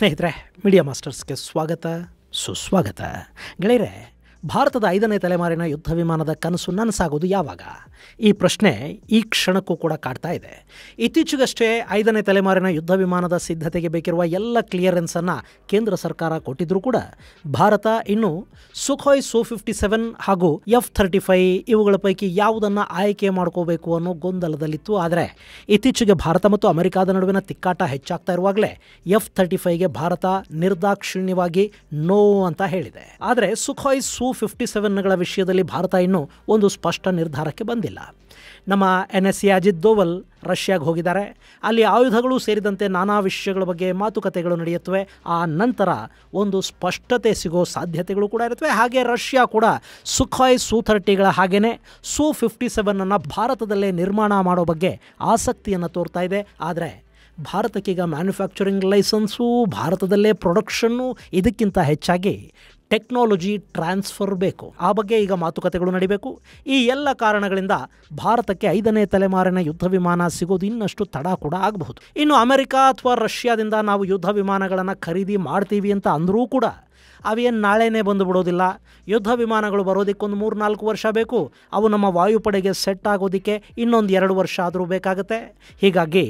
ಸ್ನೇಹಿತರೆ, ಮೀಡಿಯಾ ಮಾಸ್ಟರ್ಸ್ಗೆ ಸ್ವಾಗತ ಸುಸ್ವಾಗತ. ಗೆಳೆಯರೆ, ಭಾರತದ 5ನೇ ತಲೆಮಾರಿನ ಯುದ್ಧ ವಿಮಾನದ ಕನಸು ನನಸಾಗೋದು ಯಾವಾಗ? ಈ ಪ್ರಶ್ನೆ ಈ ಕ್ಷಣಕ್ಕೂ ಕೂಡ ಕಾಡ್ತಾ ಇದೆ. ಇತ್ತೀಚೆಗಷ್ಟೇ 5ನೇ ತಲೆಮಾರಿನ ಯುದ್ಧ ವಿಮಾನದ ಸಿದ್ಧತೆಗೆ ಬೇಕಿರುವ ಎಲ್ಲ ಕ್ಲಿಯರೆನ್ಸನ್ನು ಕೇಂದ್ರ ಸರ್ಕಾರ ಕೊಟ್ಟಿದ್ರೂ ಕೂಡ ಭಾರತ ಇನ್ನು ಸುಖೋಯ್ Su-57 ಹಾಗೂ F-35 ಇವುಗಳ ಪೈಕಿ ಯಾವುದನ್ನು ಆಯ್ಕೆ ಮಾಡ್ಕೋಬೇಕು ಅನ್ನೋ ಗೊಂದಲದಲ್ಲಿತ್ತು. ಆದರೆ ಇತ್ತೀಚೆಗೆ ಭಾರತ ಮತ್ತು ಅಮೆರಿಕಾದ ನಡುವಿನ ತಿಕ್ಕಾಟ ಹೆಚ್ಚಾಗ್ತಾ ಇರುವಾಗಲೇ F-35ಗೆ ಭಾರತ ನಿರ್ದಾಕ್ಷಿಣ್ಯವಾಗಿ ನೋ ಅಂತ ಹೇಳಿದೆ. ಆದರೆ ಸುಖೋಯ್ Su-57ಗಳ ವಿಷಯದಲ್ಲಿ ಭಾರತ ಇನ್ನೂ ಒಂದು ಸ್ಪಷ್ಟ ನಿರ್ಧಾರಕ್ಕೆ ಬಂದಿಲ್ಲ. ನಮ್ಮ NSC ಅಜಿತ್ ದೋವಲ್ ರಷ್ಯಾಗೆ ಹೋಗಿದ್ದಾರೆ. ಅಲ್ಲಿ ಆಯುಧಗಳು ಸೇರಿದಂತೆ ನಾನಾ ವಿಷಯಗಳ ಬಗ್ಗೆ ಮಾತುಕತೆಗಳು ನಡೆಯುತ್ತವೆ. ಆ ನಂತರ ಒಂದು ಸ್ಪಷ್ಟತೆ ಸಿಗೋ ಸಾಧ್ಯತೆಗಳು ಕೂಡ ಇರುತ್ತವೆ. ಹಾಗೆ ರಷ್ಯಾ ಕೂಡ ಸುಖೋಯ್ Su-30ಗಳ ಹಾಗೆಯೇ Su-57ಅನ್ನು ಭಾರತದಲ್ಲೇ ನಿರ್ಮಾಣ ಮಾಡೋ ಬಗ್ಗೆ ಆಸಕ್ತಿಯನ್ನು ತೋರ್ತಾ ಇದೆ. ಆದರೆ ಭಾರತಕ್ಕೀಗ ಮ್ಯಾನುಫ್ಯಾಕ್ಚರಿಂಗ್ ಲೈಸೆನ್ಸು, ಭಾರತದಲ್ಲೇ ಪ್ರೊಡಕ್ಷನ್ನು, ಇದಕ್ಕಿಂತ ಹೆಚ್ಚಾಗಿ ಟೆಕ್ನಾಲಜಿ ಟ್ರಾನ್ಸ್ಫರ್ ಬೇಕು. ಆ ಬಗ್ಗೆ ಈಗ ಮಾತುಕತೆಗಳು ನಡೀಬೇಕು. ಈ ಎಲ್ಲ ಕಾರಣಗಳಿಂದ ಭಾರತಕ್ಕೆ 5ನೇ ತಲೆಮಾರಿನ ಯುದ್ಧ ವಿಮಾನ ಸಿಗೋದು ಇನ್ನಷ್ಟು ತಡ ಕೂಡ ಆಗಬಹುದು. ಇನ್ನು ಅಮೆರಿಕ ಅಥವಾ ರಷ್ಯಾದಿಂದ ನಾವು ಯುದ್ಧ ವಿಮಾನಗಳನ್ನು ಖರೀದಿ ಮಾಡ್ತೀವಿ ಅಂತ ಅಂದರೂ ಕೂಡ ಅವೇನು ನಾಳೆನೇ ಬಂದು ಬಿಡೋದಿಲ್ಲ. ಯುದ್ಧ ವಿಮಾನಗಳು ಬರೋದಕ್ಕೊಂದು 3-4 ವರ್ಷ ಬೇಕು. ಅವು ನಮ್ಮ ವಾಯುಪಡೆಗೆ ಸೆಟ್ ಆಗೋದಕ್ಕೆ ಇನ್ನೊಂದು 2 ವರ್ಷ ಆದರೂ ಬೇಕಾಗುತ್ತೆ. ಹೀಗಾಗಿ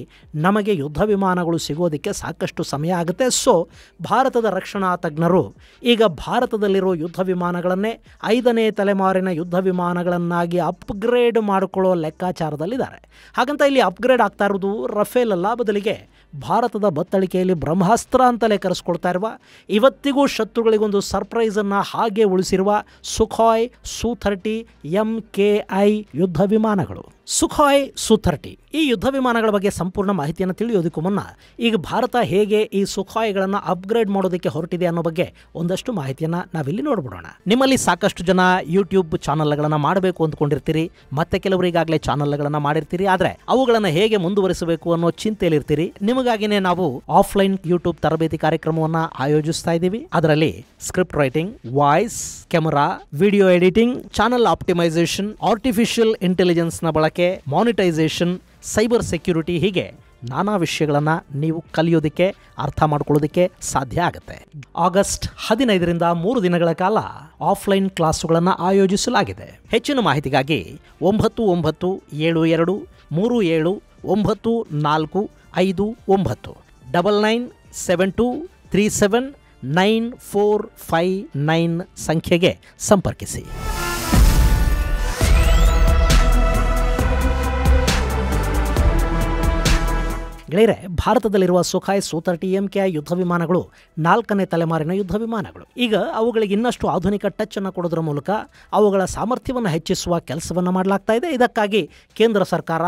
ನಮಗೆ ಯುದ್ಧ ವಿಮಾನಗಳು ಸಿಗೋದಕ್ಕೆ ಸಾಕಷ್ಟು ಸಮಯ ಆಗುತ್ತೆ. ಸೊ ಭಾರತದ ರಕ್ಷಣಾ ತಜ್ಞರು ಈಗ ಭಾರತದಲ್ಲಿರೋ ಯುದ್ಧ ವಿಮಾನಗಳನ್ನೇ 5ನೇ ತಲೆಮಾರಿನ ಯುದ್ಧ ವಿಮಾನಗಳನ್ನಾಗಿ ಅಪ್ಗ್ರೇಡ್ ಮಾಡಿಕೊಳ್ಳೋ ಲೆಕ್ಕಾಚಾರದಲ್ಲಿದ್ದಾರೆ. ಹಾಗಂತ ಇಲ್ಲಿ ಅಪ್ಗ್ರೇಡ್ ಆಗ್ತಾ ಇರೋದು ರಫೇಲ್ ಅಲ್ಲ, ಬದಲಿಗೆ ಭಾರತದ ಬತ್ತಳಿಕೆಯಲ್ಲಿ ಬ್ರಹ್ಮಾಸ್ತ್ರ ಅಂತಲೇ ಕರೆಸ್ಕೊಳ್ತಾ ಇರುವ, ಇವತ್ತಿಗೂ ಶತ್ರುಗಳಿಗೊಂದು ಸರ್ಪ್ರೈಸನ್ನು ಹಾಗೆ ಉಳಿಸಿರುವ ಸುಖೋಯ್ Su-30 MKI ಯುದ್ಧ ವಿಮಾನಗಳು. ಸುಖೋಯ್ Su-30 ಈ ಯುದ್ಧ ವಿಮಾನಗಳ ಬಗ್ಗೆ ಸಂಪೂರ್ಣ ಮಾಹಿತಿಯನ್ನು ತಿಳಿಯೋದಕ್ಕೂ ಮುನ್ನ ಈಗ ಭಾರತ ಹೇಗೆ ಈ ಸುಖೋಯ್ಗಳನ್ನು ಅಪ್ಗ್ರೇಡ್ ಮಾಡೋದಕ್ಕೆ ಹೊರಟಿದೆ ಅನ್ನೋ ಬಗ್ಗೆ ಒಂದಷ್ಟು ಮಾಹಿತಿಯನ್ನು ನಾವಿಲ್ಲಿ ನೋಡ್ಬಿಡೋಣ. ನಿಮ್ಮಲ್ಲಿ ಸಾಕಷ್ಟು ಜನ ಯೂಟ್ಯೂಬ್ ಚಾನಲ್ಗಳನ್ನು ಮಾಡಬೇಕು ಅಂದ್ಕೊಂಡಿರ್ತೀರಿ, ಮತ್ತೆ ಕೆಲವರು ಈಗಾಗಲೇ ಚಾನಲ್ಗಳನ್ನು ಮಾಡಿರ್ತೀರಿ. ಆದರೆ ಅವುಗಳನ್ನು ಹೇಗೆ ಮುಂದುವರಿಸಬೇಕು ಅನ್ನೋ ಚಿಂತೆಯಲ್ಲಿರ್ತೀರಿ. ನಿಮಗಾಗಿನೇ ನಾವು ಆಫ್ಲೈನ್ ಯೂಟ್ಯೂಬ್ ತರಬೇತಿ ಕಾರ್ಯಕ್ರಮವನ್ನು ಆಯೋಜಿಸ್ತಾ ಇದ್ದೀವಿ. ಅದರಲ್ಲಿ script writing, voice, camera, video editing, channel optimisation, artificial ಇಂಟೆಲಿಜೆನ್ಸ್ನ ಬಳಕೆ, ಮಾನಿಟೈಸೇಷನ್, ಸೈಬರ್ ಸೆಕ್ಯೂರಿಟಿ, ಹೀಗೆ ನಾನಾ ವಿಷಯಗಳನ್ನು ನೀವು ಕಲಿಯೋದಕ್ಕೆ, ಅರ್ಥ ಮಾಡ್ಕೊಳ್ಳೋದಕ್ಕೆ ಸಾಧ್ಯ ಆಗುತ್ತೆ. ಆಗಸ್ಟ್ 15ರಿಂದ 3 ದಿನಗಳ ಕಾಲ ಆಫ್ಲೈನ್ ಕ್ಲಾಸುಗಳನ್ನು ಆಯೋಜಿಸಲಾಗಿದೆ. ಹೆಚ್ಚಿನ ಮಾಹಿತಿಗಾಗಿ 9972 37 9459 9972 37 9459 ಸಂಖ್ಯೆಗೆ ಸಂಪರ್ಕಿಸಿ. ಗೆಳೆಯರೆ, ಭಾರತದಲ್ಲಿರುವ ಸುಖೋಯ್ Su-30 MKI ಯುದ್ಧ ವಿಮಾನಗಳು 4ನೇ ತಲೆಮಾರಿನ ಯುದ್ಧ ವಿಮಾನಗಳು. ಈಗ ಅವುಗಳಿಗೆ ಇನ್ನಷ್ಟು ಆಧುನಿಕ ಟಚ್ ಅನ್ನು ಕೊಡೋದ್ರ ಮೂಲಕ ಅವುಗಳ ಸಾಮರ್ಥ್ಯವನ್ನು ಹೆಚ್ಚಿಸುವ ಕೆಲಸವನ್ನು ಮಾಡಲಾಗ್ತಾ ಇದೆ. ಇದಕ್ಕಾಗಿ ಕೇಂದ್ರ ಸರ್ಕಾರ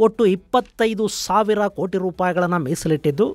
ಒಟ್ಟು 25,000 ಕೋಟಿ ರೂಪಾಯಿಗಳನ್ನು ಮೀಸಲಿಟ್ಟಿದ್ದು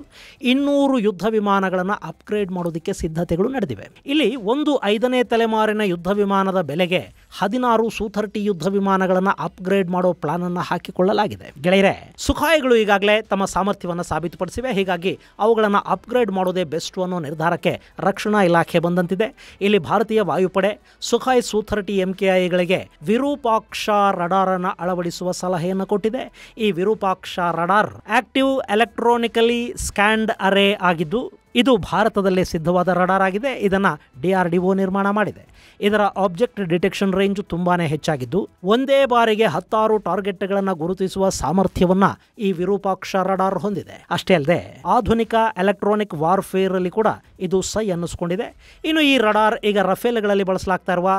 200 ಯುದ್ಧ ವಿಮಾನಗಳನ್ನು ಅಪ್ಗ್ರೇಡ್ ಮಾಡೋದಕ್ಕೆ ಸಿದ್ಧತೆಗಳು ನಡೆದಿವೆ. ಇಲ್ಲಿ ಒಂದು 5ನೇ ತಲೆಮಾರಿನ ಯುದ್ಧ ವಿಮಾನದ ಬೆಲೆಗೆ 16 Su-30 ಯುದ್ಧ ವಿಮಾನಗಳನ್ನು ಅಪ್ಗ್ರೇಡ್ ಮಾಡೋ ಪ್ಲಾನ್ ಅನ್ನು ಹಾಕಿಕೊಳ್ಳಲಾಗಿದೆ. ಗೆಳೆಯರೆ, ಸುಖೋಯ್ಗಳು ಈಗಾಗಲೇ ತಮ್ಮ ಸಾಮರ್ಥ್ಯವನ್ನು ಸಾಬೀತುಪಡಿಸಿವೆ. ಹೀಗಾಗಿ ಅವುಗಳನ್ನು ಅಪ್ಗ್ರೇಡ್ ಮಾಡೋದೇ ಬೆಸ್ಟ್ ಅನ್ನೋ ನಿರ್ಧಾರಕ್ಕೆ ರಕ್ಷಣಾ ಇಲಾಖೆ ಬಂದಂತಿದೆ. ಇಲ್ಲಿ ಭಾರತೀಯ ವಾಯುಪಡೆ ಸುಖೋಯ್ Su-30 MKIಗಳಿಗೆ ವಿರೂಪಾಕ್ಷ ರಡಾರ್ ಅನ್ನು ಅಳವಡಿಸುವ ಸಲಹೆಯನ್ನು ಕೊಟ್ಟಿದೆ. ಈ Virupaksha radar active electronically scanned array ಆಗಿದ್ದು, ಇದು ಭಾರತದಲ್ಲೇ ಸಿದ್ಧವಾದ ರಡಾರ್ ಆಗಿದೆ. ಇದನ್ನು DRDO ನಿರ್ಮಾಣ ಮಾಡಿದೆ. ಇದರ ಆಬ್ಜೆಕ್ಟ್ ಡಿಟೆಕ್ಷನ್ ರೇಂಜ್ ತುಂಬಾನೇ ಹೆಚ್ಚಾಗಿದ್ದು, ಒಂದೇ ಬಾರಿಗೆ 16 ಟಾರ್ಗೆಟ್ಗಳನ್ನು ಗುರುತಿಸುವ ಸಾಮರ್ಥ್ಯವನ್ನು ಈ ವಿರೂಪಾಕ್ಷ ರಡಾರ್ ಹೊಂದಿದೆ. ಅಷ್ಟೇ ಅಲ್ಲದೆ ಆಧುನಿಕ ಎಲೆಕ್ಟ್ರಾನಿಕ್ ವಾರ್ಫೇರ್ ಅಲ್ಲಿ ಕೂಡ ಇದು ಸೈ ಅನ್ನಿಸ್ಕೊಂಡಿದೆ. ಇನ್ನು ಈ ರಡಾರ್ ಈಗ ರಫೇಲ್ಗಳಲ್ಲಿ ಬಳಸಲಾಗ್ತಾ ಇರುವ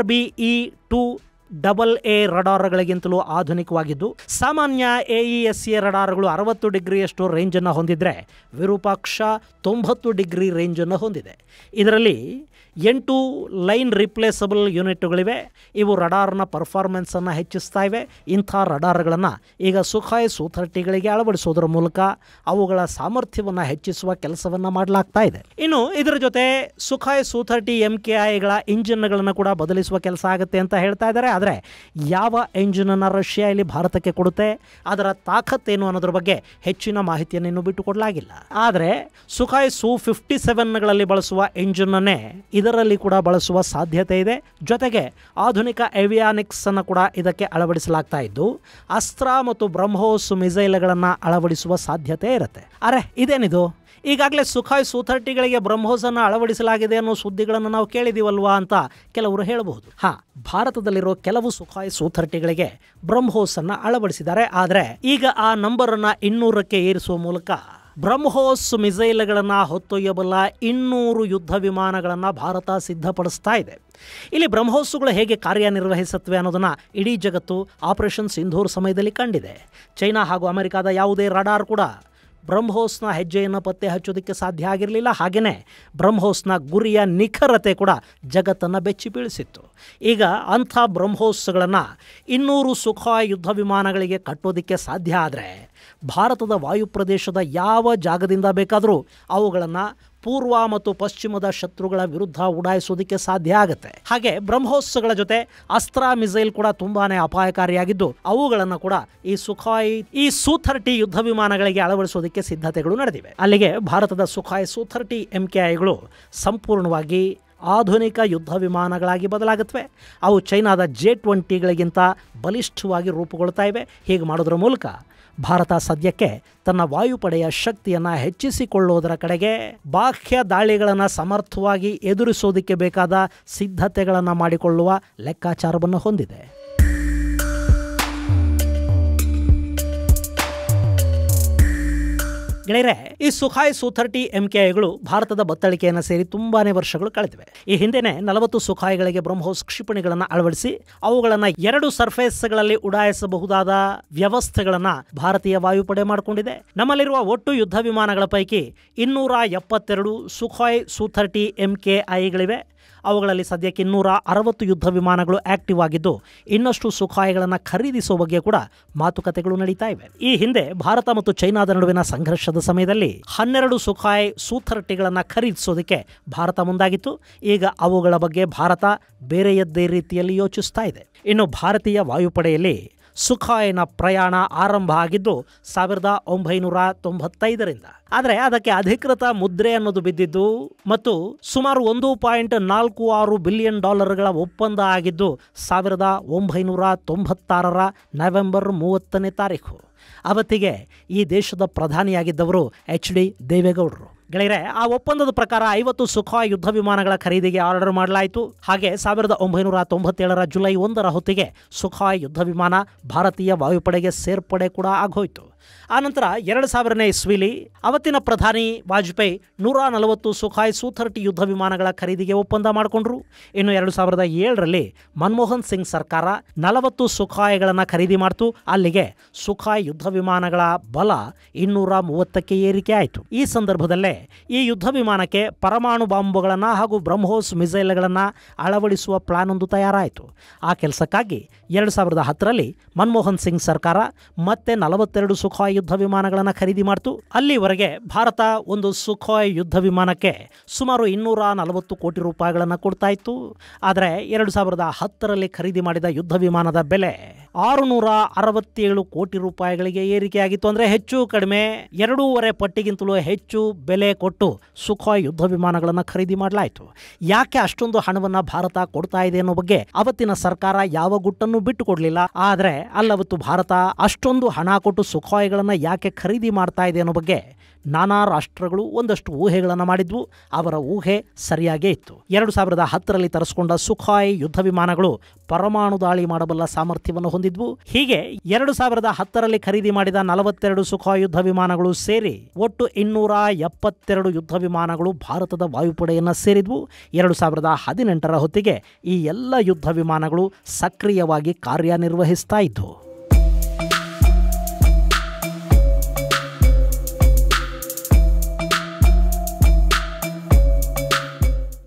RBE-2AA ರಡಾರ್ಗಳಿಗಿಂತಲೂ ಆಧುನಿಕವಾಗಿದ್ದು, ಸಾಮಾನ್ಯ AESA ರಡಾರ್ಗಳು 60 ಡಿಗ್ರಿಯಷ್ಟು ರೇಂಜನ್ನು ಹೊಂದಿದ್ರೆ ವಿರೂಪಾಕ್ಷ 90 ಡಿಗ್ರಿ ರೇಂಜನ್ನು ಹೊಂದಿದೆ. ಇದರಲ್ಲಿ 8 ಲೈನ್ ರಿಪ್ಲೇಸಬಲ್ ಯೂನಿಟ್ಗಳಿವೆ. ಇವು ರಡಾರ್ನ ಪರ್ಫಾರ್ಮೆನ್ಸನ್ನು ಹೆಚ್ಚಿಸ್ತಾ ಇವೆ. ಇಂಥ ರಡಾರ್ಗಳನ್ನು ಈಗ ಸುಖೋಯ್ Su-30ಗಳಿಗೆ ಅಳವಡಿಸೋದ್ರ ಮೂಲಕ ಅವುಗಳ ಸಾಮರ್ಥ್ಯವನ್ನು ಹೆಚ್ಚಿಸುವ ಕೆಲಸವನ್ನು ಮಾಡಲಾಗ್ತಾ ಇದೆ. ಇನ್ನು ಇದರ ಜೊತೆ ಸುಖೋಯ್ Su-30 MKIಗಳ ಇಂಜಿನ್ಗಳನ್ನು ಕೂಡ ಬದಲಿಸುವ ಕೆಲಸ ಆಗುತ್ತೆ ಅಂತ ಹೇಳ್ತಾ ಇದ್ದಾರೆ. ಆದರೆ ಯಾವ ಇಂಜಿನನ್ನು ರಷ್ಯಾ ಇಲ್ಲಿ ಭಾರತಕ್ಕೆ ಕೊಡುತ್ತೆ, ಅದರ ತಾಕತ್ತೇನು ಅನ್ನೋದ್ರ ಬಗ್ಗೆ ಹೆಚ್ಚಿನ ಮಾಹಿತಿಯನ್ನು ಇನ್ನೂ ಬಿಟ್ಟುಕೊಡಲಾಗಿಲ್ಲ. ಆದರೆ ಸುಖೋಯ್ Su-57ಗಳಲ್ಲಿ ಬಳಸುವ ಇಂಜಿನ್ನನ್ನೇ ಇದರಲ್ಲಿ ಕೂಡ ಬಳಸುವ ಸಾಧ್ಯತೆ ಇದೆ. ಜೊತೆಗೆ ಆಧುನಿಕ ಏವಿಯಾನಿಕ್ಸ್ ಅನ್ನು ಕೂಡ ಇದಕ್ಕೆ ಅಳವಡಿಸಲಾಗ್ತಾ ಇದ್ದು ಅಸ್ತ್ರ ಮತ್ತು ಬ್ರಹ್ಮೋಸ್ ಮಿಸೈಲ್ಗಳನ್ನು ಅಳವಡಿಸುವ ಸಾಧ್ಯತೆ ಇರುತ್ತೆ. ಅರೆ ಇದೇನಿದು, ಈಗಾಗಲೇ ಸುಖಾಯ್ ಸು-30ಗಳಿಗೆ ಬ್ರಹ್ಮೋಸನ್ನು ಅಳವಡಿಸಲಾಗಿದೆ ಅನ್ನೋ ಸುದ್ದಿಗಳನ್ನು ನಾವು ಕೇಳಿದೀವಲ್ವಾ ಅಂತ ಕೆಲವರು ಹೇಳಬಹುದು. ಭಾರತದಲ್ಲಿರೋ ಕೆಲವು ಸುಖಾಯ್ ಸು-30ಗಳಿಗೆ ಬ್ರಹ್ಮೋಸನ್ನು ಅಳವಡಿಸಿದ್ದಾರೆ. ಆದರೆ ಈಗ ಆ ನಂಬರನ್ನು 200ಕ್ಕೆ ಏರಿಸುವ ಮೂಲಕ ಬ್ರಹ್ಮೋಸ್ ಮಿಸೈಲ್ಗಳನ್ನು ಹೊತ್ತೊಯ್ಯಬಲ್ಲ 200 ಯುದ್ಧ ವಿಮಾನಗಳನ್ನು ಭಾರತ ಸಿದ್ಧಪಡಿಸ್ತಾ ಇದೆ. ಇಲ್ಲಿ ಬ್ರಹ್ಮೋಸ್ಗಳು ಹೇಗೆ ಕಾರ್ಯನಿರ್ವಹಿಸುತ್ತವೆ ಅನ್ನೋದನ್ನು ಇಡೀ ಜಗತ್ತು ಆಪರೇಷನ್ ಸಿಂಧೂರ್ ಸಮಯದಲ್ಲಿ ಕಂಡಿದೆ. ಚೈನಾ ಹಾಗೂ ಅಮೆರಿಕಾದ ಯಾವುದೇ ರಡಾರ್ ಕೂಡ ಬ್ರಹ್ಮೋಸ್ನ ಹೆಜ್ಜೆಯನ್ನು ಪತ್ತೆ ಹಚ್ಚೋದಕ್ಕೆ ಸಾಧ್ಯ ಆಗಿರಲಿಲ್ಲ. ಹಾಗೆಯೇ ಬ್ರಹ್ಮೋಸ್ನ ಗುರಿಯ ನಿಖರತೆ ಕೂಡ ಜಗತ್ತನ್ನು ಬೆಚ್ಚಿ ಬೀಳಿಸಿತ್ತು. ಈಗ ಅಂಥ ಬ್ರಹ್ಮೋಸ್ಗಳನ್ನು 200 ಸುಖಾಯ್ ಯುದ್ಧ ವಿಮಾನಗಳಿಗೆ ಕಟ್ಟೋದಕ್ಕೆ ಸಾಧ್ಯ ಆದರೆ ಭಾರತದ ವಾಯುಪ್ರದೇಶದ ಯಾವ ಜಾಗದಿಂದ ಬೇಕಾದರೂ ಅವುಗಳನ್ನು ಪೂರ್ವ ಮತ್ತು ಪಶ್ಚಿಮದ ಶತ್ರುಗಳ ವಿರುದ್ಧ ಉಡಾಯಿಸೋದಕ್ಕೆ ಸಾಧ್ಯ ಆಗುತ್ತೆ. ಹಾಗೆ ಬ್ರಹ್ಮೋಸ್ಗಳ ಜೊತೆ ಅಸ್ತ್ರ ಮಿಸೈಲ್ ಕೂಡ ತುಂಬಾನೇ ಅಪಾಯಕಾರಿಯಾಗಿದ್ದು ಅವುಗಳನ್ನು ಕೂಡ ಈ ಸು-30 ಯುದ್ಧ ವಿಮಾನಗಳಿಗೆ ಅಳವಡಿಸೋದಕ್ಕೆ ಸಿದ್ಧತೆಗಳು ನಡೆದಿವೆ. ಅಲ್ಲಿಗೆ ಭಾರತದ ಸುಖಾಯ್ ಸು-30 MKIಗಳು ಸಂಪೂರ್ಣವಾಗಿ ಆಧುನಿಕ ಯುದ್ಧ ವಿಮಾನಗಳಾಗಿ ಬದಲಾಗುತ್ತವೆ. ಅವು ಚೈನಾದ J-20ಗಳಿಗಿಂತ ಬಲಿಷ್ಠವಾಗಿ ರೂಪುಗೊಳ್ತಾ ಇವೆ. ಹೀಗೆ ಮಾಡೋದ್ರ ಮೂಲಕ ಭಾರತ ಸದ್ಯಕ್ಕೆ ತನ್ನ ವಾಯುಪಡೆಯ ಶಕ್ತಿಯನ್ನು ಹೆಚ್ಚಿಸಿಕೊಳ್ಳುವುದರ ಕಡೆಗೆ ಬಾಹ್ಯ ದಾಳಿಗಳನ್ನು ಸಮರ್ಥವಾಗಿ ಎದುರಿಸೋದಕ್ಕೆ ಬೇಕಾದ ಸಿದ್ಧತೆಗಳನ್ನು ಮಾಡಿಕೊಳ್ಳುವ ಲೆಕ್ಕಾಚಾರವನ್ನು ಹೊಂದಿದೆ. ಗೆಳೆಯರೆ, ಈ ಸುಖಾಯ್ ಸು-30 MKIಗಳು ಭಾರತದ ಬತ್ತಳಿಕೆಯನ್ನು ಸೇರಿ ತುಂಬಾನೇ ವರ್ಷಗಳು ಕಳೆದಿವೆ. ಈ ಹಿಂದೆನೇ 40 ಸುಖಾಯ್ಗಳಿಗೆ ಬ್ರಹ್ಮೋಸ್ ಕ್ಷಿಪಣಿಗಳನ್ನು ಅಳವಡಿಸಿ ಅವುಗಳನ್ನು 2 ಸರ್ಫೇಸ್ಗಳಲ್ಲಿ ಉಡಾಯಿಸಬಹುದಾದ ವ್ಯವಸ್ಥೆಗಳನ್ನು ಭಾರತೀಯ ವಾಯುಪಡೆ ಮಾಡಿಕೊಂಡಿದೆ. ನಮ್ಮಲ್ಲಿರುವ ಒಟ್ಟು ಯುದ್ಧ ವಿಮಾನಗಳ ಪೈಕಿ 272 ಸುಖಾಯ್ ಸು-30 MKIಗಳಿವೆ. ಅವುಗಳಲ್ಲಿ ಸದ್ಯಕ್ಕೆ 260 ಯುದ್ಧ ವಿಮಾನಗಳು ಆಕ್ಟಿವ್ ಆಗಿದ್ದು ಇನ್ನಷ್ಟು ಸುಖಾಯ್ಗಳನ್ನು ಖರೀದಿಸುವ ಬಗ್ಗೆ ಕೂಡ ಮಾತುಕತೆಗಳು ನಡೀತಾ ಇವೆ. ಈ ಹಿಂದೆ ಭಾರತ ಮತ್ತು ಚೈನಾದ ನಡುವಿನ ಸಂಘರ್ಷದ ಸಮಯದಲ್ಲಿ 12 ಸುಖಾಯ್ ಸು-30ಗಳನ್ನು ಖರೀದಿಸೋದಕ್ಕೆ ಭಾರತ ಮುಂದಾಗಿತ್ತು. ಈಗ ಅವುಗಳ ಬಗ್ಗೆ ಭಾರತ ಬೇರೆಯದ್ದೇ ರೀತಿಯಲ್ಲಿ ಯೋಚಿಸ್ತಾ ಇದೆ. ಇನ್ನು ಭಾರತೀಯ ವಾಯುಪಡೆಯಲ್ಲಿ ಸುಖಾಯ್ನ ಪ್ರಯಾಣ ಆರಂಭ ಆಗಿದ್ದು 1995ರಿಂದ. ಆದರೆ ಅದಕ್ಕೆ ಅಧಿಕೃತ ಮುದ್ರೆ ಅನ್ನೋದು ಬಿದ್ದಿದ್ದು ಮತ್ತು ಸುಮಾರು $1.46 ಬಿಲಿಯನ್ ಒಪ್ಪಂದ ಆಗಿದ್ದು 1996ರ ನವೆಂಬರ್ 30ನೇ ತಾರೀಖು. ಅವತ್ತಿಗೆ ಈ ದೇಶದ ಪ್ರಧಾನಿಯಾಗಿದ್ದವರು HD ದೇವೇಗೌಡರು. ಗೆಳೆಯರೆ, ಆ ಒಪ್ಪಂದದ ಪ್ರಕಾರ 50 ಸುಖಾಯ್ ಯುದ್ಧ ವಿಮಾನಗಳ ಖರೀದಿಗೆ ಆರ್ಡರ್ ಮಾಡಲಾಯಿತು. ಹಾಗೆ 1997ರ ಜುಲೈ 1ರ ಹೊತ್ತಿಗೆ ಸುಖಾಯ್ ಯುದ್ಧ ವಿಮಾನ ಭಾರತೀಯ ವಾಯುಪಡೆಗೆ ಸೇರ್ಪಡೆ ಕೂಡ ಆಗೋಯ್ತು. ಆನಂತರ 2000ನೇ ಇಸ್ವಿಲಿ ಅವತ್ತಿನ ಪ್ರಧಾನಿ ವಾಜಪೇಯಿ 140 ಸುಖಾಯ್ ಸು-30 ಯುದ್ಧ ವಿಮಾನಗಳ ಖರೀದಿಗೆ ಒಪ್ಪಂದ ಮಾಡಿಕೊಂಡ್ರು. ಇನ್ನು 2007ರಲ್ಲಿ ಮನಮೋಹನ್ ಸಿಂಗ್ ಸರ್ಕಾರ 40 ಸುಖಾಯ್ಗಳನ್ನು ಖರೀದಿ ಮಾಡ್ತು. ಅಲ್ಲಿಗೆ ಸುಖಾಯ್ ಯುದ್ಧ ವಿಮಾನಗಳ ಬಲ 230ಕ್ಕೆ ಏರಿಕೆ ಆಯಿತು. ಈ ಸಂದರ್ಭದಲ್ಲೇ ಈ ಯುದ್ಧ ವಿಮಾನಕ್ಕೆ ಪರಮಾಣು ಬಾಂಬುಗಳನ್ನು ಹಾಗೂ ಬ್ರಹ್ಮೋಸ್ ಮಿಸೈಲ್ಗಳನ್ನು ಅಳವಡಿಸುವ ಪ್ಲಾನ್ ಒಂದು ತಯಾರಾಯಿತು. ಆ ಕೆಲಸಕ್ಕಾಗಿ 2010ರಲ್ಲಿ ಮನಮೋಹನ್ ಸಿಂಗ್ ಸರ್ಕಾರ ಮತ್ತೆ 42 ಸುಖಾಯ್ ಯುದ್ಧ ವಿಮಾನಗಳನ್ನು ಖರೀದಿ ಮಾಡ್ತು. ಅಲ್ಲಿವರೆಗೆ ಭಾರತ ಒಂದು ಸುಖಾಯ್ ಯುದ್ಧ ವಿಮಾನಕ್ಕೆ ಸುಮಾರು 240 ಕೋಟಿ ರೂಪಾಯಿಗಳನ್ನು ಕೊಡ್ತಾ ಇತ್ತು. ಆದರೆ 2010ರಲ್ಲಿ ಖರೀದಿ ಮಾಡಿದ ಯುದ್ಧ ವಿಮಾನದ ಬೆಲೆ 667 ಕೋಟಿ ರೂಪಾಯಿಗಳಿಗೆ ಏರಿಕೆಯಾಗಿತ್ತು. ಅಂದರೆ ಹೆಚ್ಚು ಕಡಿಮೆ 2.5 ಪಟ್ಟಿಗಿಂತಲೂ ಹೆಚ್ಚು ಬೆಲೆ ಕೊಟ್ಟು ಸುಖಾಯ್ ಯುದ್ಧ ವಿಮಾನಗಳನ್ನು ಖರೀದಿ ಮಾಡಲಾಯಿತು. ಯಾಕೆ ಅಷ್ಟೊಂದು ಹಣವನ್ನು ಭಾರತ ಕೊಡ್ತಾ ಇದೆ ಅನ್ನೋ ಬಗ್ಗೆ ಅವತ್ತಿನ ಸರ್ಕಾರ ಯಾವ ಗುಟ್ಟನ್ನು ಬಿಟ್ಟು ಕೊಡಲಿಲ್ಲ. ಆದರೆ ಅಲ್ಲವತ್ತು ಭಾರತ ಅಷ್ಟೊಂದು ಹಣ ಕೊಟ್ಟು ಸುಖಾಯ್ಗಳನ್ನು ಯಾಕೆ ಖರೀದಿ ಮಾಡ್ತಾ ಇದೆ ಅನ್ನೋ ಬಗ್ಗೆ ನಾನಾ ರಾಷ್ಟ್ರಗಳು ಒಂದಷ್ಟು ಊಹೆಗಳನ್ನು ಮಾಡಿದ್ವು. ಅವರ ಊಹೆ ಸರಿಯಾಗೇ ಇತ್ತು. 2010ರಲ್ಲಿ ತರಿಸಿಕೊಂಡ ಸುಖಾಯ್ ಯುದ್ಧ ವಿಮಾನಗಳು ಪರಮಾಣು ದಾಳಿ ಮಾಡಬಲ್ಲ ಸಾಮರ್ಥ್ಯವನ್ನು ಹೊಂದಿದ್ವು. ಹೀಗೆ 2010ರಲ್ಲಿ ಖರೀದಿ ಮಾಡಿದ 42 ಸುಖಾಯ್ ಯುದ್ಧ ವಿಮಾನಗಳು ಸೇರಿ ಒಟ್ಟು 272 ಯುದ್ಧ ವಿಮಾನಗಳು ಭಾರತದ ವಾಯುಪಡೆಯನ್ನು ಸೇರಿದ್ವು. 2018ರ ಹೊತ್ತಿಗೆ ಈ ಎಲ್ಲ ಯುದ್ಧ ವಿಮಾನಗಳು ಸಕ್ರಿಯವಾಗಿ ಕಾರ್ಯನಿರ್ವಹಿಸ್ತಾ ಇದ್ವು.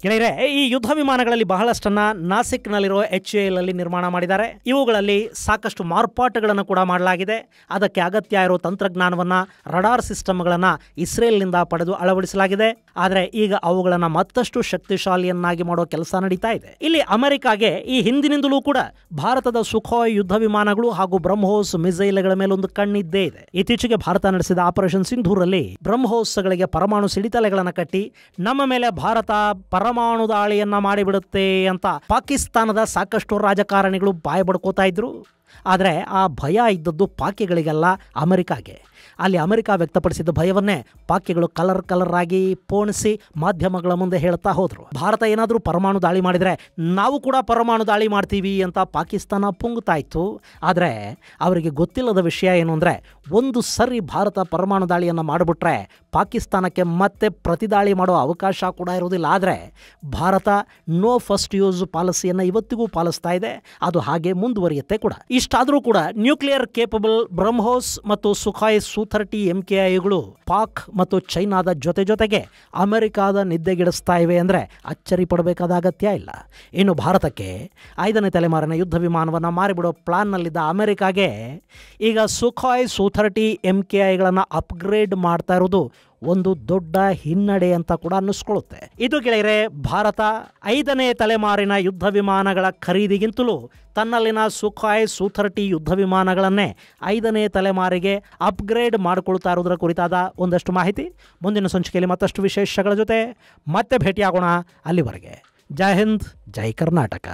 ಗೆಳೆಯರೆ, ಈ ಯುದ್ಧ ವಿಮಾನಗಳಲ್ಲಿ ಬಹಳಷ್ಟನ್ನ ನಾಸಿಕ್ನಲ್ಲಿರೋ HAL ಅಲ್ಲಿ ನಿರ್ಮಾಣ ಮಾಡಿದ್ದಾರೆ. ಇವುಗಳಲ್ಲಿ ಸಾಕಷ್ಟು ಮಾರ್ಪಾಟುಗಳನ್ನು ಕೂಡ ಮಾಡಲಾಗಿದೆ. ಅದಕ್ಕೆ ಅಗತ್ಯ ಇರೋ ತಂತ್ರಜ್ಞಾನವನ್ನು, ರಡಾರ್ ಸಿಸ್ಟಮ್ಗಳನ್ನು ಇಸ್ರೇಲ್ನಿಂದ ಪಡೆದು ಅಳವಡಿಸಲಾಗಿದೆ. ಆದರೆ ಈಗ ಅವುಗಳನ್ನು ಮತ್ತಷ್ಟು ಶಕ್ತಿಶಾಲಿಯನ್ನಾಗಿ ಮಾಡೋ ಕೆಲಸ ನಡೀತಾ ಇದೆ. ಇಲ್ಲಿ ಅಮೆರಿಕಾಗೆ ಈ ಹಿಂದಿನಿಂದಲೂ ಕೂಡ ಭಾರತದ ಸುಖಾಯ್ ಯುದ್ಧ ವಿಮಾನಗಳು ಹಾಗೂ ಬ್ರಹ್ಮೋಸ್ ಮಿಸೈಲ್ಗಳ ಮೇಲೊಂದು ಕಣ್ಣಿದ್ದೇ ಇದೆ. ಇತ್ತೀಚೆಗೆ ಭಾರತ ನಡೆಸಿದ ಆಪರೇಷನ್ ಸಿಂಧೂರಲ್ಲಿ ಬ್ರಹ್ಮೋಸ್ಗಳಿಗೆ ಪರಮಾಣು ಸಿಡಿತಲೆಗಳನ್ನು ಕಟ್ಟಿ ನಮ್ಮ ಮೇಲೆ ಭಾರತ ಪರಮಾಣು ದಾಳಿಯನ್ನು ಮಾಡಿಬಿಡುತ್ತೆ ಅಂತ ಪಾಕಿಸ್ತಾನದ ಸಾಕಷ್ಟು ರಾಜಕಾರಣಿಗಳು ಬಾಯಿ ಬಡ್ಕೋತಾ ಇದ್ರು. ಆದರೆ ಆ ಭಯ ಇದ್ದದ್ದು ಪಾಕಿಗಳಿಗೆಲ್ಲ, ಅಮೆರಿಕಾಗೆ. ಅಲ್ಲಿ ಅಮೆರಿಕ ವ್ಯಕ್ತಪಡಿಸಿದ ಭಯವನ್ನೇ ಪಾಕಿಗಳು ಕಲರ್ ಆಗಿ ಪೋಣಿಸಿ ಮಾಧ್ಯಮಗಳ ಮುಂದೆ ಹೇಳ್ತಾ ಹೋದರು. ಭಾರತ ಏನಾದರೂ ಪರಮಾಣು ದಾಳಿ ಮಾಡಿದರೆ ನಾವು ಕೂಡ ಪರಮಾಣು ದಾಳಿ ಮಾಡ್ತೀವಿ ಅಂತ ಪಾಕಿಸ್ತಾನ ಪುಂಗ್ತಾ ಇತ್ತು. ಆದರೆ ಅವರಿಗೆ ಗೊತ್ತಿಲ್ಲದ ವಿಷಯ ಏನು ಅಂದರೆ, ಒಂದು ಸರಿ ಭಾರತ ಪರಮಾಣು ದಾಳಿಯನ್ನು ಮಾಡಿಬಿಟ್ರೆ ಪಾಕಿಸ್ತಾನಕ್ಕೆ ಮತ್ತೆ ಪ್ರತಿದಾಳಿ ಮಾಡೋ ಅವಕಾಶ ಕೂಡ ಇರೋದಿಲ್ಲ. ಆದರೆ ಭಾರತ ನೋ ಫಸ್ಟ್ ಯೂಸ್ ಪಾಲಿಸಿಯನ್ನು ಇವತ್ತಿಗೂ ಪಾಲಿಸ್ತಾ ಇದೆ. ಅದು ಹಾಗೆ ಮುಂದುವರಿಯುತ್ತೆ ಕೂಡ. ಇಷ್ಟಾದರೂ ಕೂಡ ನ್ಯೂಕ್ಲಿಯರ್ ಕೇಪಬಲ್ ಬ್ರಹ್ಮೋಸ್ ಮತ್ತು ಸುಖಾಯ್ Su-30 MKIಗಳು ಪಾಕ್ ಮತ್ತು ಚೈನಾದ ಜೊತೆಗೆ ಅಮೆರಿಕಾದ ನಿದ್ದೆಗಿಡಿಸ್ತಾ ಇವೆ ಅಂದರೆ ಅಚ್ಚರಿ ಪಡಬೇಕಾದ ಅಗತ್ಯ ಇಲ್ಲ. ಇನ್ನು ಭಾರತಕ್ಕೆ 5ನೇ ತಲೆಮಾರಿನ ಯುದ್ಧ ವಿಮಾನವನ್ನು ಮಾರಿಬಿಡೋ ಪ್ಲಾನ್ನಲ್ಲಿದ್ದ ಅಮೆರಿಕಾಗೆ ಈಗ ಸುಖಾಯ್ Su-30 MKIಗಳನ್ನು ಅಪ್ಗ್ರೇಡ್ ಮಾಡ್ತಾ ಇರೋದು ಒಂದು ದೊಡ್ಡ ಹಿನ್ನಡೆ ಅಂತ ಕೂಡ ಅನ್ನಿಸ್ಕೊಳ್ಳುತ್ತೆ. ಇದು ಗೆಳೆಯರೆ, ಭಾರತ 5ನೇ ತಲೆಮಾರಿನ ಯುದ್ಧ ವಿಮಾನಗಳ ಖರೀದಿಗಿಂತಲೂ ತನ್ನಲ್ಲಿನ ಸುಖಾಯ್ Su-30 ಯುದ್ಧ ವಿಮಾನಗಳನ್ನೇ 5ನೇ ತಲೆಮಾರಿಗೆ ಅಪ್ಗ್ರೇಡ್ ಮಾಡಿಕೊಳ್ತಾ ಇರೋದರ ಕುರಿತಾದ ಒಂದಷ್ಟು ಮಾಹಿತಿ. ಮುಂದಿನ ಸಂಚಿಕೆಯಲ್ಲಿ ಮತ್ತಷ್ಟು ವಿಶೇಷಗಳ ಜೊತೆ ಮತ್ತೆ ಭೇಟಿಯಾಗೋಣ. ಅಲ್ಲಿವರೆಗೆ ಜೈ ಹಿಂದ್, ಜೈ ಕರ್ನಾಟಕ.